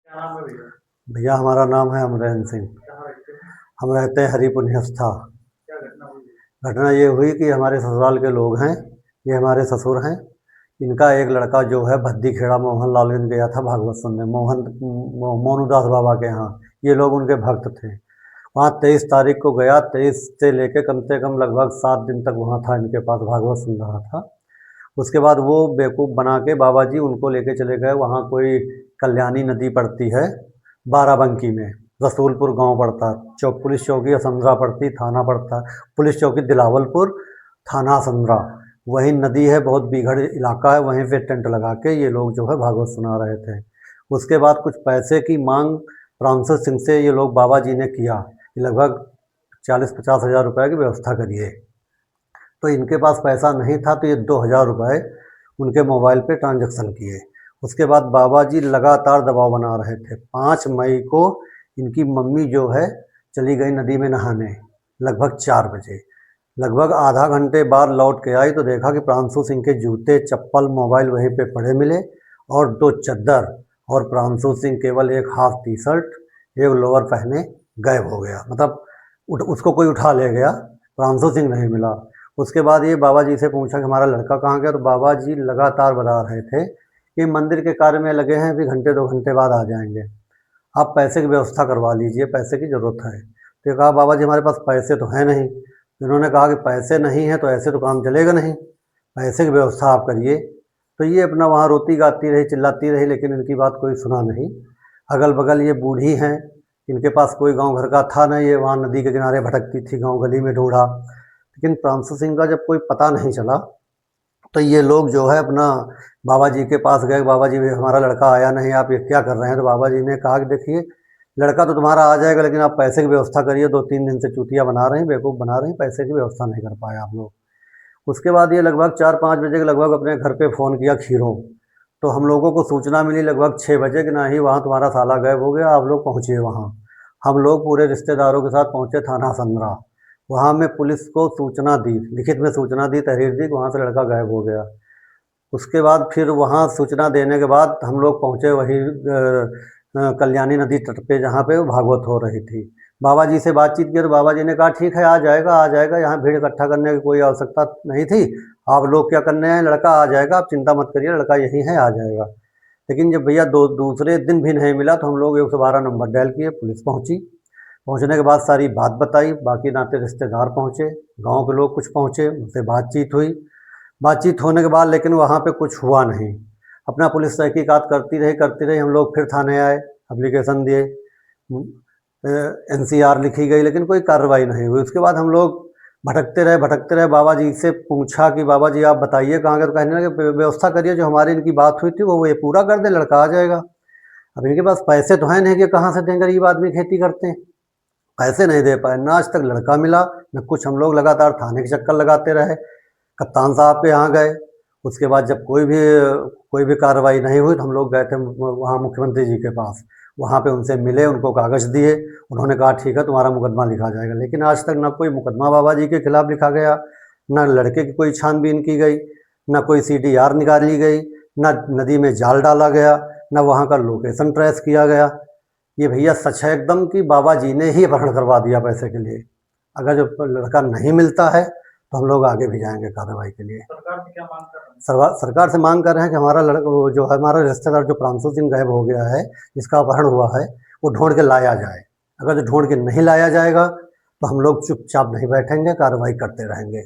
क्या नाम है भैया? भैया हमारा नाम है अमरेंद्र सिंह। कहाँ रहते हैं? हम रहते हैं हरिपुर निहस्था। क्या घटना हुई है? घटना ये हुई कि हमारे ससुराल के लोग हैं, ये हमारे ससुर हैं। इनका एक लड़का जो है भद्दी खेड़ा मोहन लालगंज गया था भागवत सुनने, मोहनदास बाबा के यहाँ। ये लोग उनके भक्त थे। वहाँ 23 तारीख को गया, 23 से लेके कम से कम लगभग 7 दिन तक वहाँ था, इनके पास भागवत सुन रहा था। उसके बाद वो बेवकूफ़ बना के बाबा जी उनको लेके चले गए। वहाँ कोई कल्याणी नदी पड़ती है बाराबंकी में, रसूलपुर गांव पड़ता, पुलिस चौकी असंद्रा पड़ती, थाना पड़ता पुलिस चौकी दिलावलपुर, थाना असंद्रा। वही नदी है, बहुत बिगड़ इलाका है, वहीं पे टेंट लगा के ये लोग जो है भागवत सुना रहे थे। उसके बाद कुछ पैसे की मांग प्रांशु सिंह से ये लोग बाबा जी ने किया कि लगभग 40-50 हज़ार रुपये की व्यवस्था करिए। तो इनके पास पैसा नहीं था, तो ये 2,000 रुपये उनके मोबाइल पे ट्रांजैक्शन किए। उसके बाद बाबा जी लगातार दबाव बना रहे थे। 5 मई को इनकी मम्मी जो है चली गई नदी में नहाने, लगभग 4 बजे। लगभग आधा घंटे बाद लौट के आई तो देखा कि प्रांशु सिंह के जूते, चप्पल, मोबाइल वहीं पे पड़े मिले और 2 चद्दर, और प्रांशु सिंह केवल एक हाफ टी शर्ट, एक लोअर पहने गायब हो गया। मतलब उसको कोई उठा ले गया, प्रांशु सिंह नहीं मिला। उसके बाद ये बाबा जी से पूछा कि हमारा लड़का कहाँ गया, तो बाबा जी लगातार बता रहे थे कि मंदिर के कार्य में लगे हैं, अभी घंटे 2 घंटे बाद आ जाएंगे, आप पैसे की व्यवस्था करवा लीजिए, पैसे की ज़रूरत है। तो कहा बाबा जी हमारे पास पैसे तो हैं नहीं। इन्होंने कहा कि पैसे नहीं है तो ऐसे तो काम चलेगा नहीं, पैसे की व्यवस्था आप करिए। तो ये अपना वहाँ रोती गाती रही, चिल्लाती रही, लेकिन इनकी बात कोई सुना नहीं। अगल बगल ये बूढ़ी हैं, इनके पास कोई गांव घर का था नहीं, ये वहाँ नदी के किनारे भटकती थी, गांव गली में ढूंढा, लेकिन प्रांशु सिंह का जब कोई पता नहीं चला तो ये लोग जो है अपना बाबा जी के पास गए। बाबा जी हमारा लड़का आया नहीं, आप ये क्या कर रहे हैं? तो बाबा जी ने कहा कि देखिए लड़का तो तुम्हारा आ जाएगा, लेकिन आप पैसे की व्यवस्था करिए, 2-3 दिन से चूतिया बना रहे हैं, बेवकूफ़ बना रहे हैं, पैसे की व्यवस्था नहीं कर पाए आप लोग। उसके बाद ये लगभग 4-5 बजे के लगभग अपने घर पे फ़ोन किया खीरों। तो हम लोगों को सूचना मिली लगभग 6 बजे कि नहीं वहाँ तुम्हारा साला गायब हो गया, आप लोग पहुँचिए वहाँ। हम लोग पूरे रिश्तेदारों के साथ पहुँचे थाना संद्रा। वहाँ में पुलिस को सूचना दी, लिखित में सूचना दी, तहरीर दी कि वहाँ से लड़का गायब हो गया। उसके बाद फिर वहाँ सूचना देने के बाद हम लोग पहुँचे वही कल्याणी नदी तट पे, जहाँ पे वो भागवत हो रही थी। बाबा जी से बातचीत की तो बाबा जी ने कहा ठीक है आ जाएगा, आ जाएगा, यहाँ भीड़ इकट्ठा करने की कोई आवश्यकता नहीं थी, आप लोग क्या करने हैं, लड़का आ जाएगा, आप चिंता मत करिए, लड़का यहीं है, आ जाएगा। लेकिन जब भैया दूसरे दिन भी नहीं मिला तो हम लोग 112 नंबर डायल किए, पुलिस पहुँची। पहुँचने के बाद सारी बात बताई, बाकी नाते रिश्तेदार पहुँचे, गांव के लोग कुछ पहुँचे, उनसे बातचीत हुई। बातचीत होने के बाद लेकिन वहाँ पे कुछ हुआ नहीं। अपना पुलिस तहकीकात करती रही, हम लोग फिर थाने आए, एप्लीकेशन दिए, एनसीआर लिखी गई, लेकिन कोई कार्रवाई नहीं हुई। उसके बाद हम लोग भटकते रहे, बाबा जी से पूछा कि बाबा जी आप बताइए कहाँ गए, तो कहने लगे व्यवस्था करिए, जो हमारी इनकी बात हुई थी वो ये पूरा कर दें, लड़का आ जाएगा। अब इनके पास पैसे तो हैं नहीं कि कहाँ से दें, गरीब आदमी खेती करते हैं, पैसे नहीं दे पाए, ना आज तक लड़का मिला न कुछ। हम लोग लगातार थाने के चक्कर लगाते रहे, कप्तान साहब के यहाँ गए। उसके बाद जब कोई भी कार्रवाई नहीं हुई तो हम लोग गए थे वहाँ मुख्यमंत्री जी के पास, वहाँ पे उनसे मिले, उनको कागज़ दिए, उन्होंने कहा ठीक है तुम्हारा मुकदमा लिखा जाएगा। लेकिन आज तक ना कोई मुकदमा बाबा जी के खिलाफ लिखा गया, ना लड़के की कोई छानबीन की गई, ना कोई सीडीआर निकाली गई, ना नदी में जाल डाला गया, ना वहाँ का लोकेशन ट्रेस किया गया। ये भैया सच है एकदम कि बाबा जी ने ही अपहरण करवा दिया पैसे के लिए। अगर जो लड़का नहीं मिलता है तो हम लोग आगे भी जाएंगे कार्रवाई के लिए। सरकार से क्या मांग कर रहे हैं? सरकार से मांग कर रहे हैं कि हमारा लड़का वो जो है हमारा रिश्तेदार जो प्रांशु सिंह गायब हो गया है, जिसका अपहरण हुआ है, वो ढूंढ के लाया जाए। अगर जो ढूंढ के नहीं लाया जाएगा तो हम लोग चुपचाप नहीं बैठेंगे, कार्रवाई करते रहेंगे।